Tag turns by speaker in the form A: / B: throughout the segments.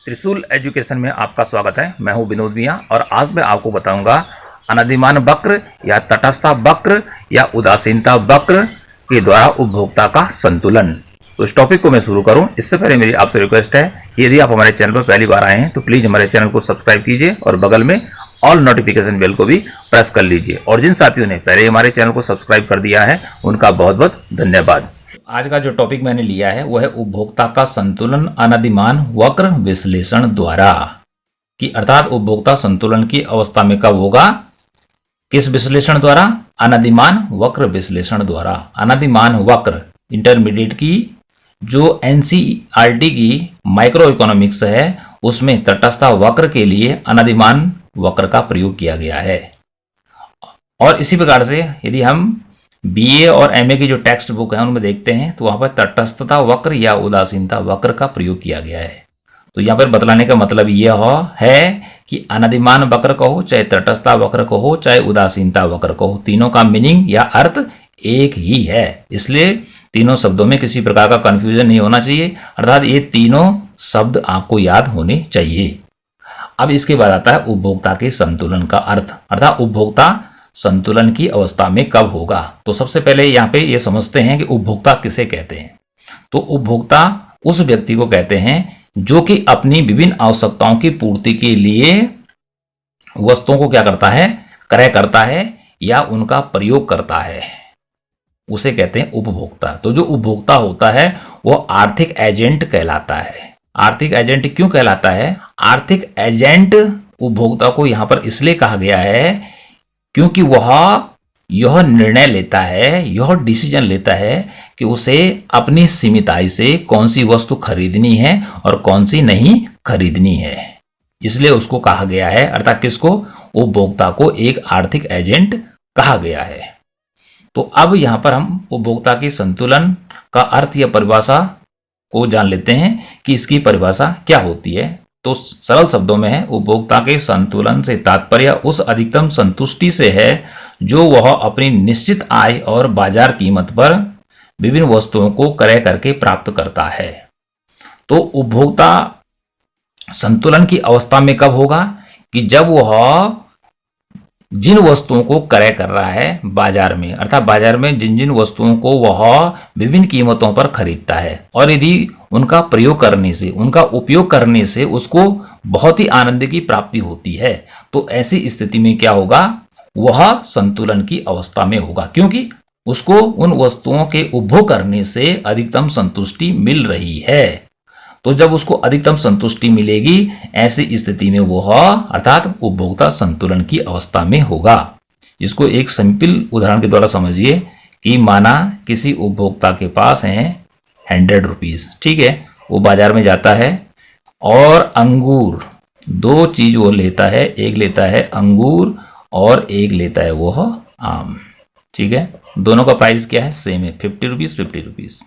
A: त्रिशूल एजुकेशन में आपका स्वागत है। मैं हूं विनोद मिया और आज मैं आपको बताऊंगा अनधिमान वक्र या तटस्थ वक्र या उदासीनता वक्र के द्वारा उपभोक्ता का संतुलन। तो इस टॉपिक को मैं शुरू करूं इससे पहले मेरी आपसे रिक्वेस्ट है, यदि आप हमारे चैनल पर पहली बार आए हैं तो प्लीज हमारे चैनल को सब्सक्राइब कीजिए और बगल में ऑल नोटिफिकेशन बेल को भी प्रेस कर लीजिए। और जिन साथियों ने पहले हमारे चैनल को सब्सक्राइब कर दिया है उनका बहुत बहुत धन्यवाद। आज का जो टॉपिक मैंने लिया है वह है उपभोक्ता का संतुलन अनधिमान वक्र विश्लेषण द्वारा, कि अर्थात उपभोक्ता संतुलन की अवस्था में कब होगा, किस विश्लेषण द्वारा, अनधिमान वक्र विश्लेषण द्वारा। अनधिमान वक्र इंटरमीडिएट की जो एनसीईआरटी की माइक्रो इकोनॉमिक्स है उसमें तटस्थ वक्र के लिए अनधिमान वक्र का प्रयोग किया गया है। और इसी प्रकार से यदि हम बीए और एमए की जो टेक्स्ट बुक है उनमें देखते हैं तो वहां पर तटस्थता वक्र या उदासीनता वक्र का प्रयोग किया गया है। तो यहाँ पर बतलाने का मतलब यह है कि अनधिमान वक्र कहो, चाहे तटस्थता वक्र कहो, चाहे उदासीनता वक्र कहो, तीनों का मीनिंग या अर्थ एक ही है। इसलिए तीनों शब्दों में किसी प्रकार का कंफ्यूजन नहीं होना चाहिए, अर्थात ये तीनों शब्द आपको याद होने चाहिए। अब इसके बाद आता है उपभोक्ता के संतुलन का अर्थ, अर्थात उपभोक्ता संतुलन की अवस्था में कब होगा। तो सबसे पहले यहाँ पे ये समझते हैं कि उपभोक्ता किसे कहते हैं। तो उपभोक्ता उस व्यक्ति को कहते हैं जो कि अपनी विभिन्न आवश्यकताओं की पूर्ति के लिए वस्तुओं को क्या करता है, क्रय करता है या उनका प्रयोग करता है, उसे कहते हैं उपभोक्ता। तो जो उपभोक्ता होता है वो आर्थिक एजेंट कहलाता है। आर्थिक एजेंट क्यों कहलाता है? आर्थिक एजेंट उपभोक्ता को यहां पर इसलिए कहा गया है क्योंकि वह यह निर्णय लेता है, यह डिसीजन लेता है कि उसे अपनी सीमित आय से कौन सी वस्तु खरीदनी है और कौन सी नहीं खरीदनी है, इसलिए उसको कहा गया है, अर्थात किसको, उपभोक्ता को एक आर्थिक एजेंट कहा गया है। तो अब यहां पर हम उपभोक्ता के संतुलन का अर्थ या परिभाषा को जान लेते हैं कि इसकी परिभाषा क्या होती है। तो सरल शब्दों में है, उपभोक्ता के संतुलन से तात्पर्य उस अधिकतम संतुष्टि से है जो वह अपनी निश्चित आय और बाजार कीमत पर विभिन्न वस्तुओं को क्रय करके प्राप्त करता है। तो उपभोक्ता संतुलन की अवस्था में कब होगा कि जब वह जिन वस्तुओं को क्रय कर रहा है बाजार में, अर्थात बाजार में जिन जिन वस्तुओं को वह विभिन्न कीमतों पर खरीदता है और यदि उनका प्रयोग करने से, उनका उपयोग करने से उसको बहुत ही आनंद की प्राप्ति होती है, तो ऐसी स्थिति में क्या होगा, वह संतुलन की अवस्था में होगा, क्योंकि उसको उन वस्तुओं के उपभोग करने से अधिकतम संतुष्टि मिल रही है। तो जब उसको अधिकतम संतुष्टि मिलेगी ऐसी स्थिति में वह अर्थात उपभोक्ता संतुलन की अवस्था में होगा। इसको एक सिंपल उदाहरण के द्वारा समझिए कि माना किसी उपभोक्ता के पास है 100 रुपीज, ठीक है, वो बाजार में जाता है और अंगूर, दो चीज वो लेता है, एक लेता है अंगूर और एक लेता है वह आम, ठीक है, दोनों का प्राइस क्या है, सेम है, 50 रुपीज 50 रुपीज।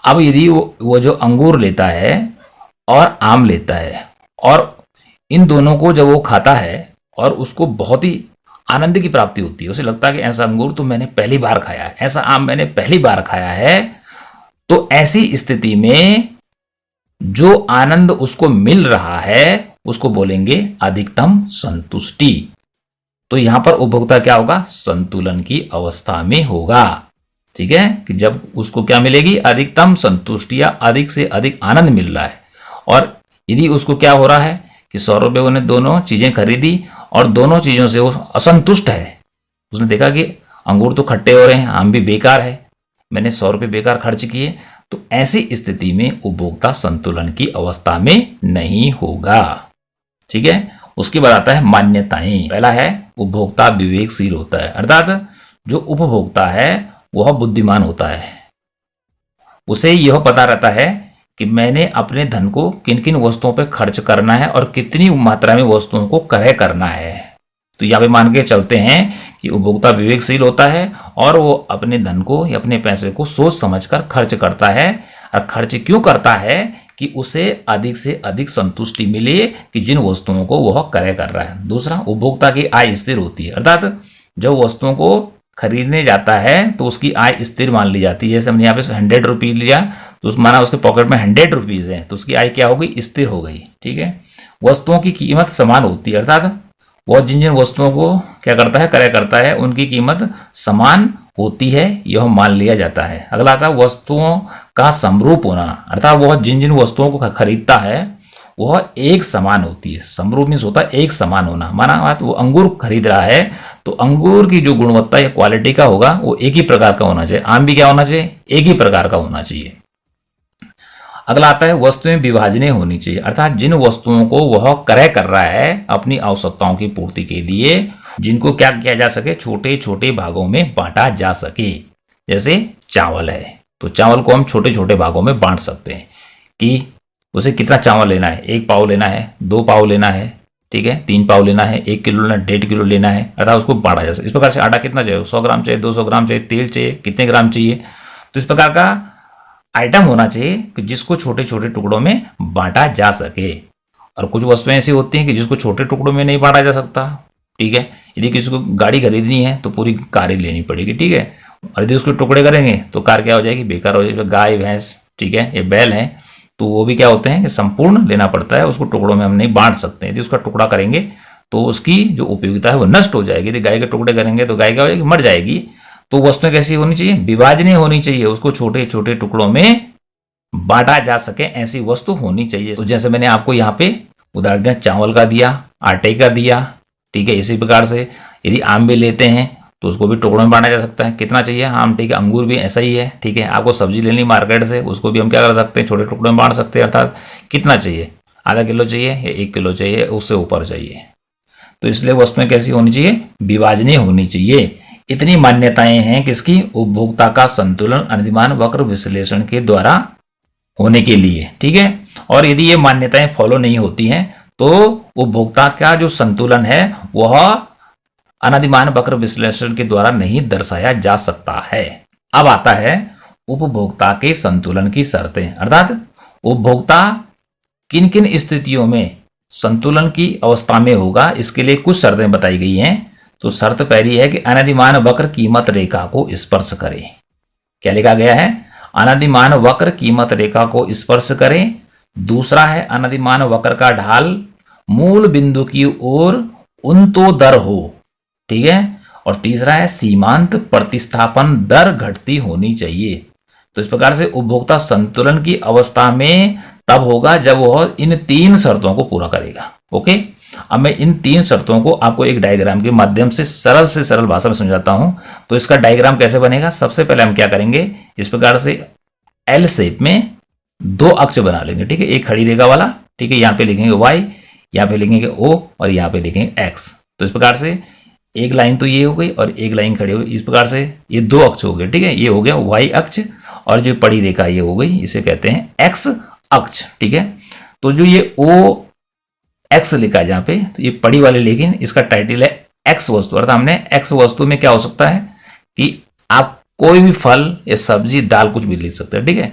A: अब यदि वो जो अंगूर लेता है और आम लेता है और इन दोनों को जब वो खाता है और उसको बहुत ही आनंद की प्राप्ति होती है, उसे लगता है कि ऐसा अंगूर तो मैंने पहली बार खाया है, ऐसा आम मैंने पहली बार खाया है, तो ऐसी स्थिति में जो आनंद उसको मिल रहा है उसको बोलेंगे अधिकतम संतुष्टि। तो यहां पर उपभोक्ता क्या होगा, संतुलन की अवस्था में होगा, ठीक है, कि जब उसको क्या मिलेगी, अधिकतम संतुष्टि या अधिक से अधिक आनंद मिल रहा है। और यदि उसको क्या हो रहा है कि 100 रुपये ने दोनों चीजें खरीदी और दोनों चीजों से वो असंतुष्ट है, उसने देखा कि अंगूर तो खट्टे हो रहे हैं, आम भी बेकार है, मैंने 100 रुपये बेकार खर्च किए, तो ऐसी स्थिति में उपभोक्ता संतुलन की अवस्था में नहीं होगा, ठीक है। उसके बाद आता है मान्यताएं। पहला है उपभोक्ता विवेकशील होता है, अर्थात जो उपभोक्ता है वह बुद्धिमान होता है, उसे यह पता रहता है कि मैंने अपने धन को किन किन वस्तुओं पर खर्च करना है और कितनी मात्रा में वस्तुओं को क्रय करना है। तो यहाँ पे मान के चलते हैं कि उपभोक्ता विवेकशील होता है और वो अपने धन को या अपने पैसे को सोच समझकर खर्च करता है। और खर्च क्यों करता है कि उसे अधिक से अधिक संतुष्टि मिले कि जिन वस्तुओं को वह क्रय कर रहा है। दूसरा, उपभोक्ता की आय स्थिर होती है, अर्थात जब वस्तुओं को खरीदने जाता है तो उसकी आय स्थिर मान ली जाती है। जैसे हमने यहाँ पे 100 रुपये लिया तो माना उसके पॉकेट में 100 रुपीज है, तो उसकी आय क्या हो गई, स्थिर हो गई। ठीक है, वस्तुओं की कीमत समान होती है, अर्थात वह जिन जिन वस्तुओं को क्या करता है, क्रय करता है, उनकी कीमत समान होती है, यह मान लिया जाता है। अगला आता है वस्तुओं का समरूप होना, अर्थात वह जिन जिन वस्तुओं को खरीदता है वह एक समान होती है। समरूप मीन्स होता है एक समान होना। माना बात वो अंगूर खरीद रहा है तो अंगूर की जो गुणवत्ता या क्वालिटी का होगा वो एक ही प्रकार का होना चाहिए। आम भी क्या होना चाहिए, एक ही प्रकार का होना चाहिए। अगला आता है वस्तुएं विभाजनीय होनी चाहिए, अर्थात जिन वस्तुओं को वह क्रय कर रहा है अपनी आवश्यकताओं की पूर्ति के लिए, जिनको क्या किया जा सके, छोटे छोटे भागों में बांटा जा सके। जैसे चावल है तो चावल को हम छोटे छोटे भागों में बांट सकते हैं कि उसे कितना चावल लेना है, 1 पाव लेना है, 2 पाव लेना है, ठीक है, 3 पाव लेना है, 1 किलो लेना है, 1.5 किलो लेना है, अर्थात उसको बांटा जा सकता है। इस प्रकार से आटा कितना चाहिए, 100 ग्राम चाहिए, 200 ग्राम चाहिए, तेल चाहिए, कितने ग्राम चाहिए, तो इस प्रकार का आइटम होना चाहिए कि जिसको छोटे छोटे टुकड़ों में बांटा जा सके। और कुछ वस्तुएं ऐसी होती हैं कि जिसको छोटे टुकड़ों में नहीं बांटा जा सकता। ठीक है, यदि किसी को गाड़ी खरीदनी है तो पूरी कार ही लेनी पड़ेगी। ठीक है, और यदि उसको टुकड़े करेंगे तो कार क्या हो जाएगी, बेकार हो जाएगी। गाय भैंस, ठीक है, ये बैल है, तो वो भी क्या होते हैं कि संपूर्ण लेना पड़ता है, उसको टुकड़ों में हम नहीं बांट सकते। यदि उसका टुकड़ा करेंगे तो उसकी जो उपयोगिता है वो नष्ट हो जाएगी। यदि गाय के टुकड़े करेंगे तो गाय क्या हो जाएगी, मर जाएगी। तो वस्तुएं कैसी होनी चाहिए, विभाजनीय होनी चाहिए, उसको छोटे छोटे टुकड़ों में बांटा जा सके, ऐसी वस्तु होनी चाहिए। तो जैसे मैंने आपको यहाँ पे उदाहरण दिया, चावल का दिया, आटे का दिया, ठीक है। इसी प्रकार से यदि आम भी लेते हैं तो उसको भी टुकड़ों में बांटा जा सकता है, कितना चाहिए आम, ठीक है। अंगूर भी ऐसा ही है, ठीक है। आपको सब्जी लेनी मार्केट से, उसको भी हम क्या कर सकते हैं, छोटे टुकड़ों में बांट सकते हैं, अर्थात कितना चाहिए, आधा किलो चाहिए या 1 किलो चाहिए, उससे ऊपर चाहिए। तो इसलिए वस्तुएं कैसी होनी चाहिए, विभाजनीय होनी चाहिए। इतनी मान्यताएं हैं किसकी, उपभोक्ता का संतुलन अनुदिमान वक्र विश्लेषण के द्वारा होने के लिए, ठीक है। और यदि ये मान्यताएं फॉलो नहीं होती हैं तो उपभोक्ता का जो संतुलन है वह अनादिमान वक्र विश्लेषण के द्वारा नहीं दर्शाया जा सकता है। अब आता है उपभोक्ता के संतुलन की शर्तें, अर्थात उपभोक्ता किन किन स्थितियों में संतुलन की अवस्था में होगा, इसके लिए कुछ शर्तें बताई गई हैं। तो शर्त पहली है कि अनादिमान वक्र कीमत रेखा को स्पर्श करे। क्या लिखा गया है, अनादिमान वक्र कीमत रेखा को स्पर्श करें। दूसरा है अनादिमान वक्र का ढाल मूल बिंदु की ओर उन्नतोदर हो, ठीक है। और तीसरा है सीमांत प्रतिस्थापन दर घटती होनी चाहिए। तो इस प्रकार से उपभोक्ता संतुलन की अवस्था में तब होगा जब वह इन 3 शर्तों को पूरा करेगा। ओके, अब मैं इन 3 शर्तों को आपको एक डायग्राम के माध्यम से सरल भाषा में समझाता हूं। तो इसका डायग्राम कैसे बनेगा, सबसे पहले हम क्या करेंगे, इस प्रकार से एल शेप में 2 अक्ष बना लेंगे, ठीक है। एक खड़ी रेखा वाला, ठीक है, यहाँ पे लिखेंगे y, यहाँ पे लिखेंगे o और यहाँ पे लिखेंगे x। तो इस प्रकार से एक लाइन तो ये हो गई और एक लाइन खड़ी हो गई। इस प्रकार से ये 2 अक्ष हो गए, ठीक है। ये हो गया y अक्ष और जो पड़ी रेखा ये हो गई, इसे कहते हैं x अक्ष, ठीक है। तो जो ये o x लिखा है जहाँ पे, तो ये पड़ी वाले, लेकिन इसका टाइटल है x वस्तु, अर्थात हमने x वस्तु में क्या हो सकता है कि आप कोई भी फल या सब्जी दाल कुछ भी लिख सकते हैं, ठीक है।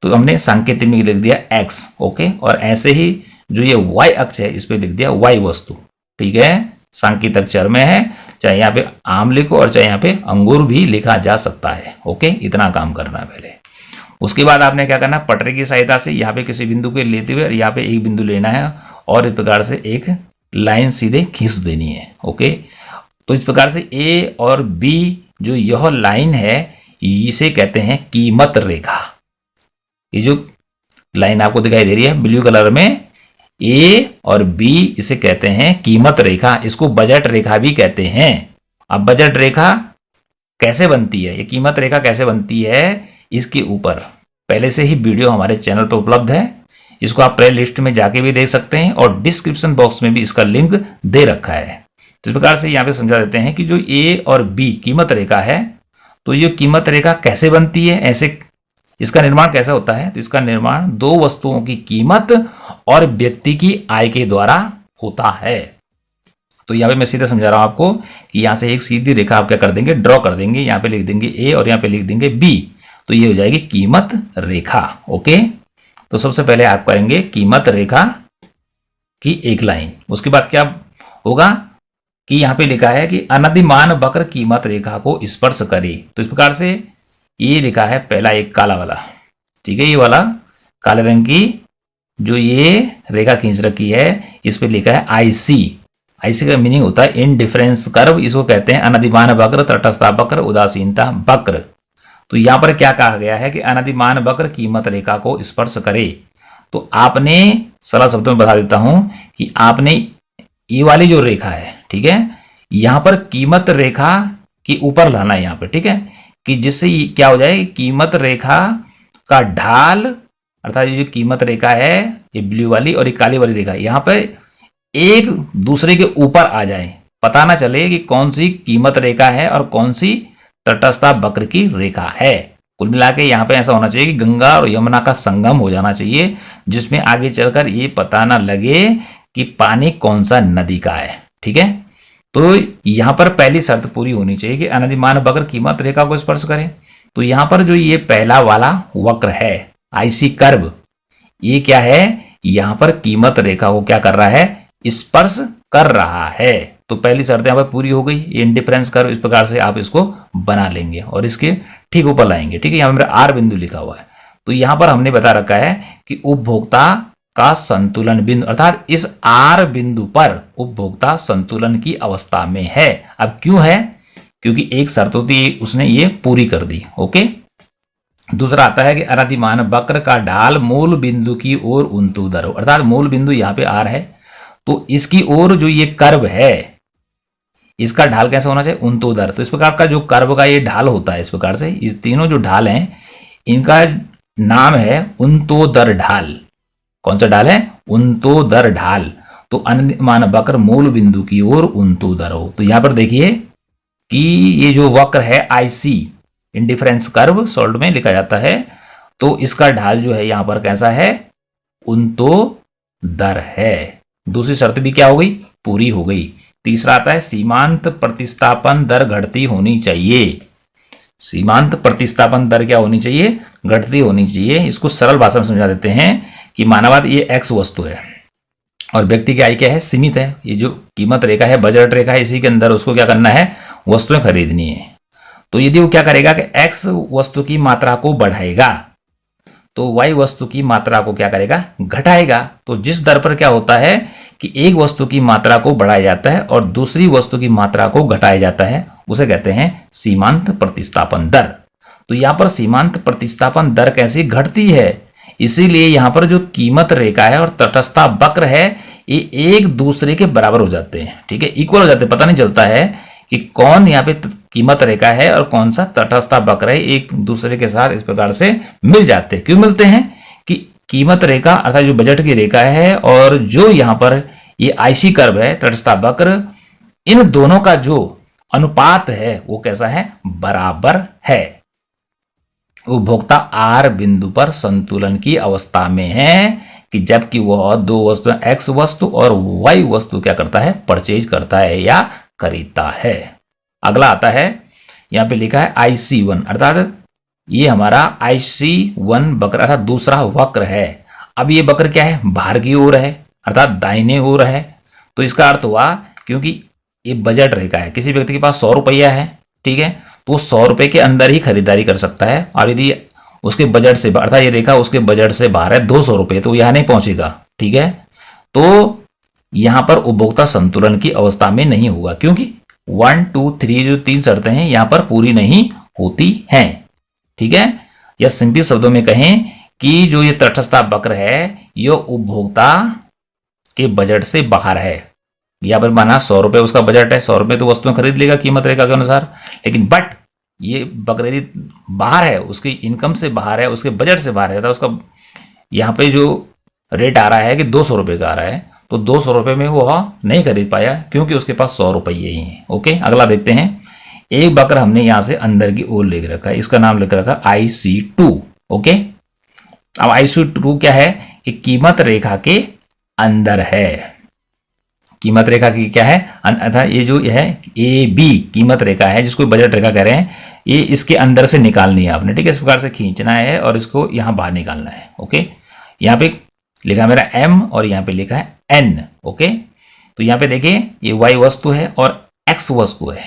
A: तो हमने सांकेतिक में लिख दिया x, ओके। और ऐसे ही जो ये y अक्ष है इस पे लिख दिया y वस्तु, ठीक है। सांकेतिक अक्षर में है, चाहे यहाँ पे आम लिखो और चाहे यहाँ पे अंगूर भी लिखा जा सकता है, ओके। इतना काम करना है पहले। उसके बाद आपने क्या करना, पटरी की सहायता से यहाँ पे किसी बिंदु को लेते हुए यहाँ पे एक बिंदु लेना है और इस प्रकार से एक लाइन सीधे खींच देनी है, ओके। तो इस प्रकार से ए और बी जो यह लाइन है इसे कहते हैं कीमत रेखा। ये जो लाइन आपको दिखाई दे रही है ब्लू कलर में, ए और बी इसे कहते हैं कीमत रेखा। इसको बजट रेखा भी कहते हैं। अब बजट रेखा कैसे बनती है, ये कीमत रेखा कैसे बनती है, इसके ऊपर पहले से ही वीडियो हमारे चैनल पर उपलब्ध है। इसको आप प्ले लिस्ट में जाके भी देख सकते हैं और डिस्क्रिप्शन बॉक्स में भी इसका लिंक दे रखा है। तो इस प्रकार से यहाँ पे समझा देते हैं कि जो ए और बी कीमत रेखा है, तो ये कीमत रेखा कैसे बनती है, ऐसे इसका निर्माण कैसा होता है। तो इसका निर्माण 2 वस्तुओं की कीमत और व्यक्ति की आय के द्वारा होता है। तो यहाँ पे मैं सीधा समझा रहा हूं आपको कि यहाँ से एक सीधी रेखा आप क्या कर देंगे, ड्रॉ कर देंगे। यहाँ पे लिख देंगे ए और यहाँ पे लिख देंगे बी, तो ये हो जाएगी कीमत रेखा, ओके। तो सबसे पहले आप करेंगे कीमत रेखा की एक लाइन। उसके बाद क्या होगा कि यहाँ पे लिखा है कि अनधिमान वक्र कीमत रेखा को स्पर्श करे। तो इस प्रकार से ये लिखा है पहला एक काला वाला, ठीक है, ये वाला काले रंग की जो ये रेखा खींच रखी है इस पे लिखा है आईसी। आईसी का मीनिंग होता है इनडिफरेंस कर्व, इसको कहते हैं अनधिमान वक्र, तटस्थ वक्र, उदासीनता वक्र। तो यहां पर क्या कहा गया है कि अनधिमान वक्र कीमत रेखा को स्पर्श करे। तो आपने सरल शब्दों में बता देता हूं कि आपने ये वाली जो रेखा है, ठीक है, यहां पर कीमत रेखा के ऊपर लाना है यहां पर, ठीक है, कि जिससे क्या हो जाए, कीमत रेखा का ढाल अर्थात ये जो कीमत रेखा है ये ब्लू वाली और ये काली वाली रेखा यहां पर एक दूसरे के ऊपर आ जाए, पता ना चले कि कौन सी कीमत रेखा है और कौन सी तटस्थ वक्र की रेखा है। कुल मिला के यहाँ पे ऐसा होना चाहिए कि गंगा और यमुना का संगम हो जाना चाहिए, जिसमें आगे चलकर ये पता ना लगे कि पानी कौन सा नदी का है। ठीक है, तो यहां पर पहली शर्त पूरी होनी चाहिए कि अनधिमान वक्र कीमत रेखा को स्पर्श करे। तो यहां पर जो ये पहला वाला वक्र है आईसी कर्व, ये क्या है, यहां पर कीमत रेखा को क्या कर रहा है, स्पर्श कर रहा है। तो पहली शर्त यहां पर पूरी हो गई। इंडिफरेंस कर्व इस प्रकार से आप इसको बना लेंगे और इसके ठीक ऊपर लाएंगे। ठीक है, यहां पर मेरा आर बिंदु लिखा हुआ है। तो यहां पर हमने बता रखा है कि उपभोक्ता का संतुलन बिंदु अर्थात इस आर बिंदु पर उपभोक्ता संतुलन की अवस्था में है। अब क्यों है, क्योंकि एक शर्त होती है उसने ये पूरी कर दी। ओके, दूसरा आता है कि अनधिमान वक्र का ढाल मूल बिंदु की ओर उन्तुदर हो, अर्थात मूल बिंदु यहां पे आर है तो इसकी ओर जो ये कर्व है इसका ढाल कैसा होना चाहिए, उन्तुदर। तो इस प्रकार का जो कर्व का ये ढाल होता है, इस प्रकार से इस तीनों जो ढाल हैं इनका नाम है उन्तुदर ढाल। कौन सा ढाल है, उन्तुदर ढाल। तो अनधिमान वक्र मूल बिंदु की ओर उन्तुदर हो। तो यहां पर देखिए कि ये जो वक्र है आईसी इंडिफरेंस कर्व शॉर्ट में लिखा जाता है, तो इसका ढाल जो है यहां पर कैसा है, उन्तुदर है। दूसरी शर्त भी क्या हो गई, पूरी हो गई। तीसरा आता है सीमांत प्रतिस्थापन दर घटती होनी चाहिए। सीमांत प्रतिस्थापन दर क्या होनी चाहिए, घटती होनी चाहिए। इसको सरल भाषा में समझा देते हैं कि मानवाद ये एक्स वस्तु है और व्यक्ति की आय क्या है, सीमित है। ये जो कीमत रेखा है, बजट रेखा है, इसी के अंदर उसको क्या करना है, वस्तुएं खरीदनी है। तो यदि वो क्या करेगा कि एक्स वस्तु की मात्रा को बढ़ाएगा तो वाई वस्तु की मात्रा को क्या करेगा, घटाएगा। तो जिस दर पर क्या होता है कि एक वस्तु की मात्रा को बढ़ाया जाता है और दूसरी वस्तु की मात्रा को घटाया जाता है, उसे कहते हैं सीमांत प्रतिस्थापन दर। तो यहां पर सीमांत प्रतिस्थापन दर कैसी घटती है, इसीलिए यहां पर जो कीमत रेखा है और तटस्थ वक्र है ये एक दूसरे के बराबर हो जाते हैं। ठीक है, इक्वल हो जाते हैं, पता नहीं चलता है कि कौन यहाँ पे कीमत रेखा है और कौन सा तटस्थ वक्र है, एक दूसरे के साथ इस प्रकार से मिल जाते हैं। क्यों मिलते हैं कि कीमत रेखा अर्थात जो बजट की रेखा है और जो यहां पर ये आईसी कर्व है तटस्थ वक्र, इन दोनों का जो अनुपात है वो कैसा है, बराबर है। उपभोक्ता आर बिंदु पर संतुलन की अवस्था में है कि जबकि वह दो वस्तुएं एक्स वस्तु और वाई वस्तु क्या करता है, परचेज करता है या खरीदता है। अगला आता है, यहां पे लिखा है IC1 अर्थात ये हमारा IC1 वक्र अर्थात दूसरा वक्र है। अब ये वक्र क्या है, बाहर की ओर है अर्थात दाहिने ओर है। तो इसका अर्थ हुआ क्योंकि ये बजट रेखा है, किसी व्यक्ति के पास 100 रुपया है, ठीक है, तो वो 100 रुपए के अंदर ही खरीदारी कर सकता है। और यदि उसके बजट से अर्थात ये रेखा उसके बजट से बाहर है 200 रुपए, तो यहां नहीं पहुंचेगा। ठीक है, तो यहां पर उपभोक्ता संतुलन की अवस्था में नहीं होगा क्योंकि 1, 2, 3 जो 3 शर्तें हैं यहां पर पूरी नहीं होती हैं। ठीक है, या सिंपल शब्दों में कहें कि जो ये तटस्थ वक्र है यह उपभोक्ता के बजट से बाहर है। यहां पर माना 100 रुपए उसका बजट है, 100 रुपए तो वस्तुएं खरीद लेगा कीमत रेखा के अनुसार, लेकिन बट ये वक्र यदि बाहर है, उसकी इनकम से बाहर है, उसके बजट से बाहर है, तो उसका यहां पे जो रेट आ रहा है कि 200 रुपए का आ रहा है, तो 200 रुपए में वो नहीं खरीद पाया क्योंकि उसके पास 100 रुपये ही हैं। ओके, अगला देखते हैं। एक वक्र हमने यहां से अंदर की ओर लिख रखा है, इसका नाम लिख रखा IC2। ओके, अब IC2 क्या है कि कीमत रेखा के अंदर है। कीमत रेखा की क्या है, अर्थात ये जो है AB कीमत रेखा है जिसको बजट रेखा कह रहे हैं, ये इसके अंदर से निकालनी है आपने। ठीक है, इस प्रकार से खींचना है और इसको यहां बाहर निकालना है। ओके, यहां पे लिखा मेरा M और यहां पे लिखा है N। ओके, तो यहां पे देखिए ये Y वस्तु है और X वस्तु है।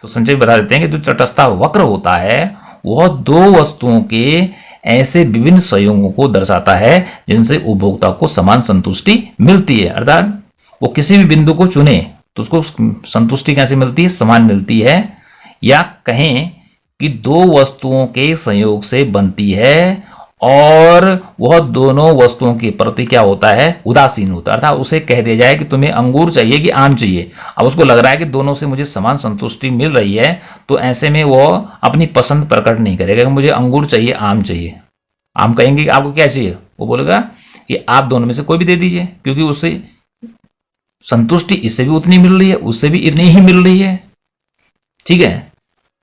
A: तो संक्षेप बता देते हैं कि जो तटस्थ वक्र होता है वह दो वस्तुओं के ऐसे विभिन्न संयोगों को दर्शाता है जिनसे उपभोक्ता को समान संतुष्टि मिलती है। अर्थात वो किसी भी बिंदु को चुने तो उसको संतुष्टि कैसे मिलती है, समान मिलती है। या कहें कि दो वस्तुओं के संयोग से बनती है और वह दोनों वस्तुओं के प्रति क्या होता है, उदासीन होता है। अर्थात उसे कह दिया जाए कि तुम्हें अंगूर चाहिए कि आम चाहिए, अब उसको लग रहा है कि दोनों से मुझे समान संतुष्टि मिल रही है, तो ऐसे में वो अपनी पसंद प्रकट नहीं करेगा कि मुझे अंगूर चाहिए आम चाहिए। आम कहेंगे कि आपको क्या चाहिए, वो बोलेगा कि आप दोनों में से कोई भी दे दीजिए, क्योंकि उससे संतुष्टि इससे भी उतनी मिल रही है, उससे भी इतनी ही मिल रही है। ठीक है,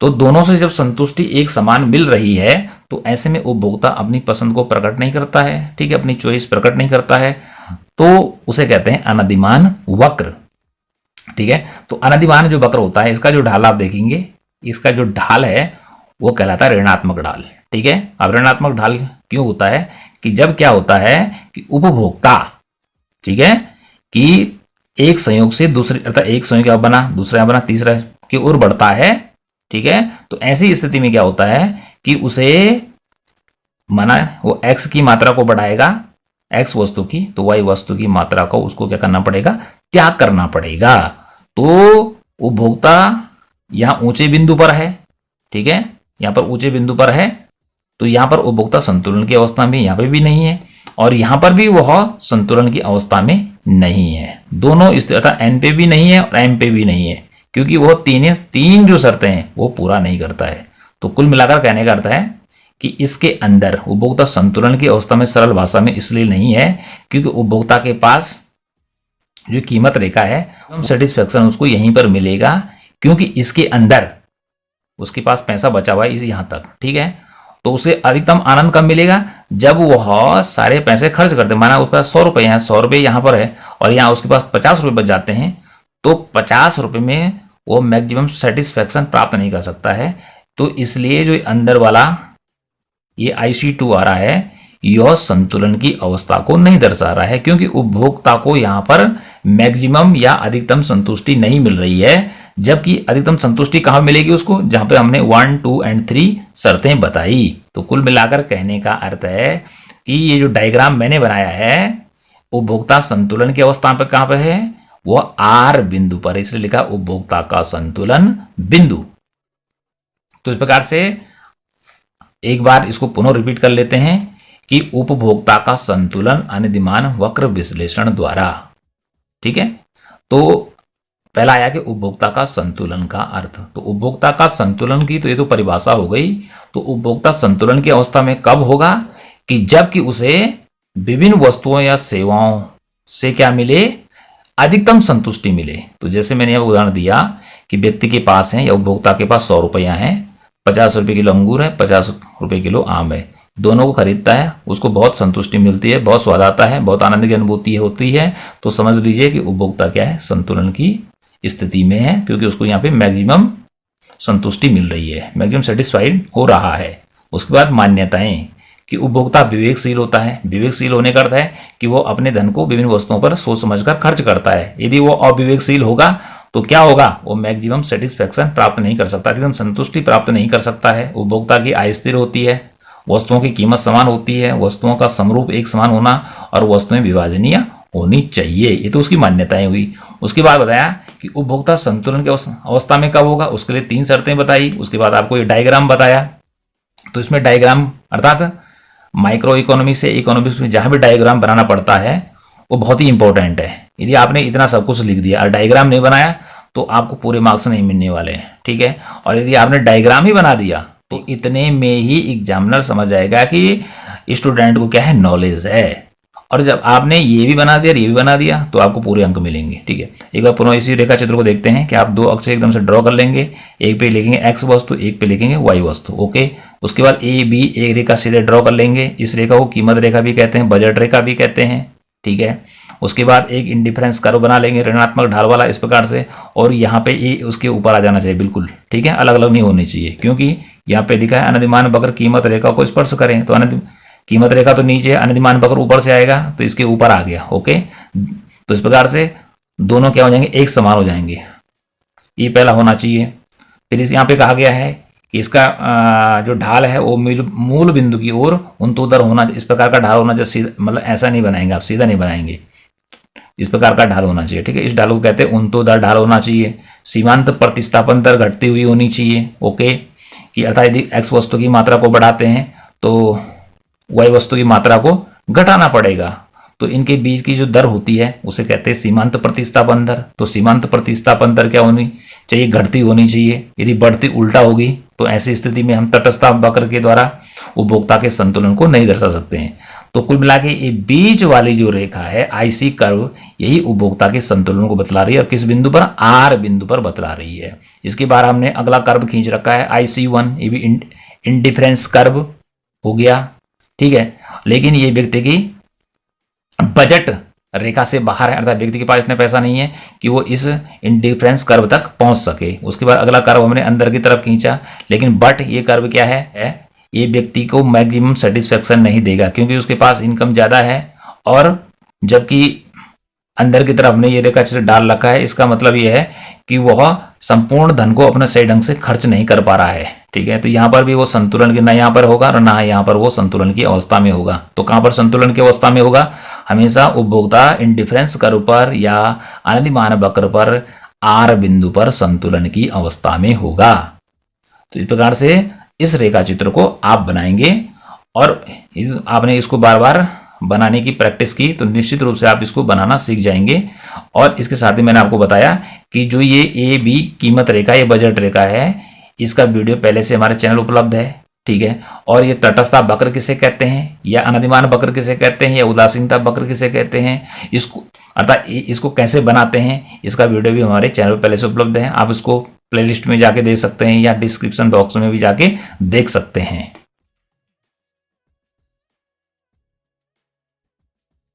A: तो दोनों से जब संतुष्टि एक समान मिल रही है तो ऐसे में उपभोक्ता अपनी पसंद को प्रकट नहीं करता है। ठीक है, अपनी चॉइस प्रकट नहीं करता है, तो उसे कहते हैं अनधिमान वक्र। ठीक है, तो अनधिमान जो वक्र होता है, इसका जो ढाल आप देखेंगे, इसका जो ढाल है वो कहलाता है ऋणात्मक ढाल। ठीक है, अब ऋणात्मक ढाल क्यों होता है कि जब क्या होता है कि उपभोक्ता, ठीक है, कि एक संयोग से दूसरे, अर्थात एक संयोग क्या बना, दूसरा बना, तीसरा की ओर बढ़ता है। ठीक है, तो ऐसी स्थिति में क्या होता है कि उसे माना वो x की मात्रा को बढ़ाएगा, x वस्तु की, तो y वस्तु की मात्रा को उसको क्या करना पड़ेगा, त्याग करना पड़ेगा। तो उपभोक्ता यहां ऊंचे बिंदु पर है। ठीक है, यहां पर ऊंचे बिंदु पर है, तो यहां पर उपभोक्ता संतुलन की अवस्था में यहां पे भी नहीं है और यहां पर भी वह संतुलन की अवस्था में नहीं है। दोनों अर्थात n पे भी नहीं है और m पे भी नहीं है, क्योंकि वह तीन जो शर्तें हैं वो पूरा नहीं करता है। तो कुल मिलाकर कहने का अर्थ है कि इसके अंदर उपभोक्ता संतुलन की अवस्था में सरल भाषा में इसलिए नहीं है क्योंकि उपभोक्ता के पास जो कीमत रेखा है, सेटिस्फेक्शन उसको यहीं पर मिलेगा, क्योंकि इसके अंदर उसके पास पैसा बचा हुआ है इस यहां तक। ठीक है, तो उसे अधिकतम आनंद कब मिलेगा, जब वह सारे पैसे खर्च कर दे। माना उसके पास 100 रुपए है, 100 रुपए यहां पर है और यहां उसके पास 50 रुपए बच जाते हैं, तो 50 रुपए में वो मैक्सिमम सेटिस्फेक्शन प्राप्त नहीं कर सकता है। तो इसलिए जो अंदर वाला ये IC2 आ रहा है, यह संतुलन की अवस्था को नहीं दर्शा रहा है, क्योंकि उपभोक्ता को यहां पर मैक्सिमम या अधिकतम संतुष्टि नहीं मिल रही है। जबकि अधिकतम संतुष्टि कहां मिलेगी उसको, जहां पे हमने 1, 2 और 3 शर्तें बताई। तो कुल मिलाकर कहने का अर्थ है कि ये जो डायग्राम मैंने बनाया है, उपभोक्ता संतुलन की अवस्था पर कहां पर है, वह R बिंदु पर, इसलिए लिखा उपभोक्ता का संतुलन बिंदु। तो इस प्रकार से एक बार इसको पुनः रिपीट कर लेते हैं कि उपभोक्ता का संतुलन अनधिमान वक्र विश्लेषण द्वारा। ठीक है, तो पहला आया कि उपभोक्ता का संतुलन का अर्थ। तो उपभोक्ता का संतुलन की तो ये तो परिभाषा हो गई। तो उपभोक्ता संतुलन की अवस्था में कब होगा कि जबकि उसे विभिन्न वस्तुओं या सेवाओं से क्या मिले, अधिकतम संतुष्टि मिले। तो जैसे मैंने यह उदाहरण दिया कि व्यक्ति के पास है या उपभोक्ता के पास 100 रुपया है, 50 रुपए किलो अंगूर है, 50 रुपए किलो आम है, दोनों को खरीदता है, उसको बहुत संतुष्टि मिलती है, बहुत स्वाद आता है, बहुत आनंद की अनुभूति होती है। तो समझ लीजिए कि उपभोक्ता क्या है, संतुलन की स्थिति में है, क्योंकि उसको यहाँ पे मैक्सिमम संतुष्टि मिल रही है, मैक्सिमम सेटिस्फाइड हो रहा है। उसके बाद मान्यताएं कि उपभोक्ता विवेकशील होता है। विवेकशील होने का अर्थ है कि वो अपने धन को विभिन्न वस्तुओं पर सोच समझकर खर्च करता है। यदि वो अविवेकशील होगा तो क्या होगा, वो मैक्सिमम सेटिस्फेक्शन प्राप्त नहीं कर सकता, एकदम संतुष्टि प्राप्त नहीं कर सकता है। उपभोक्ता की आय स्थिर होती है, वस्तुओं की कीमत समान होती है, वस्तुओं का समरूप एक समान होना और वस्तुएं विभाजनीय होनी चाहिए। ये तो उसकी मान्यताएं हुई। उसके बाद बताया कि उपभोक्ता संतुलन की अवस्था में कब होगा, उसके लिए 3 शर्तें बताई। उसके बाद आपको ये डायग्राम बताया। तो इसमें डायग्राम अर्थात माइक्रो इकोनॉमी से इकोनॉमिक्स में जहां भी डायग्राम बनाना पड़ता है वो बहुत ही इंपॉर्टेंट है। यदि आपने इतना सब कुछ लिख दिया और डायग्राम नहीं बनाया तो आपको पूरे मार्क्स नहीं मिलने वाले हैं। ठीक है, और यदि आपने डायग्राम ही बना दिया तो इतने में ही एग्जामिनर समझ जाएगा कि स्टूडेंट को क्या है, नॉलेज है। और जब आपने ये भी बना दिया और ये भी बना दिया तो आपको पूरे अंक मिलेंगे। ठीक है, एक बार पुनः इसी रेखा चित्र को देखते हैं कि आप 2 अक्ष एकदम से ड्रॉ कर लेंगे। एक पे लिखेंगे x वस्तु, एक पे लिखेंगे y वस्तु। ओके, उसके बाद A B एक रेखा सीधे ड्रॉ कर लेंगे। इस रेखा को कीमत रेखा भी कहते हैं, बजट रेखा भी कहते हैं। ठीक है, उसके बाद एक इंडिफरेंस कर्व बना लेंगे ऋणात्मक ढाल वाला इस प्रकार से, और यहाँ पे ए उसके ऊपर आ जाना चाहिए बिल्कुल। ठीक है, अलग अलग नहीं होनी चाहिए, क्योंकि यहाँ पे लिखा है अनधिमान वक्र कीमत रेखा को स्पर्श करें। तो कीमत रेखा तो नीचे है, अनधिमान वक्र ऊपर से आएगा तो इसके ऊपर आ गया। ओके, तो इस प्रकार से दोनों क्या हो जाएंगे, एक समान हो जाएंगे। ये पहला होना चाहिए। फिर इस यहाँ पे कहा गया है कि इसका जो ढाल है वो मूल बिंदु की ओर उन्तोदर होना, इस प्रकार का ढाल होना चाहिए। मतलब ऐसा नहीं बनाएंगे आप, सीधा नहीं बनाएंगे, इस प्रकार का ढाल होना चाहिए। ठीक है, इस ढाल को कहते हैं उन्तोदर ढाल होना चाहिए। सीमांत प्रतिस्थापन दर घटती हुई होनी चाहिए। ओके, कि अर्थात यदि एक्स वस्तु की मात्रा को बढ़ाते हैं तो वाई वस्तु की मात्रा को घटाना पड़ेगा। तो इनके बीच की जो दर होती है उसे कहते हैं सीमांत प्रतिस्थापन दर। तो सीमांत प्रतिस्थापन दर क्या होनी चाहिए? घटती होनी चाहिए। यदि बढ़ती उल्टा होगी तो ऐसी स्थिति में हम तटस्थ वक्र के द्वारा उपभोक्ता के संतुलन को नहीं दर्शा सकते हैं। तो कुल मिला के ये बीच वाली जो रेखा है आईसी कर्व, यही उपभोक्ता के संतुलन को बतला रही है। और किस बिंदु पर? आर बिंदु पर बतला रही है। इसके बाद हमने अगला कर्व खींच रखा है IC1, ये भी इंडिफरेंस कर्व हो गया। ठीक है, लेकिन ये व्यक्ति की बजट रेखा से बाहर है, अर्थात व्यक्ति के पास इतना पैसा नहीं है कि वो इस इंडिफरेंस कर्व तक पहुंच सके। उसके बाद अगला कर्व हमने अंदर की तरफ खींचा, लेकिन बट ये कर्व क्या है? ये व्यक्ति को मैक्सिमम सेटिस्फेक्शन नहीं देगा, क्योंकि उसके पास इनकम ज़्यादा है और जबकि अंदर की तरफ हमने ये रेखा चित्र डाल रखा है। इसका मतलब ये है कि वह संपूर्ण धन को अपने सही ढंग से खर्च नहीं कर पा रहा है। ठीक है, तो यहाँ पर भी वो संतुलन की, ना यहाँ पर होगा और ना यहाँ पर वो संतुलन की अवस्था में होगा। तो कहाँ पर संतुलन की अवस्था में होगा? हमेशा उपभोक्ता इंडिफरेंस कर्व पर या अनधिमान वक्र पर आर बिंदु पर संतुलन की अवस्था में होगा। तो इस प्रकार से इस रेखा चित्र को आप बनाएंगे और आपने इसको बार बार बनाने की प्रैक्टिस की तो निश्चित रूप से आप इसको बनाना सीख जाएंगे। और इसके साथ ही मैंने आपको बताया कि जो ये AB कीमत रेखा, ये बजट रेखा है, इसका वीडियो पहले से हमारे चैनल उपलब्ध है। ठीक है, और ये तटस्थ वक्र किसे कहते हैं, या अनधिमान वक्र किसे कहते हैं, या उदासीनता वक्र किसे कहते हैं, इसको अर्थात इसको कैसे बनाते हैं, इसका वीडियो भी हमारे चैनल पर पहले से उपलब्ध है। आप इसको प्लेलिस्ट में जाके देख सकते हैं या डिस्क्रिप्शन बॉक्स में भी जाके देख सकते हैं।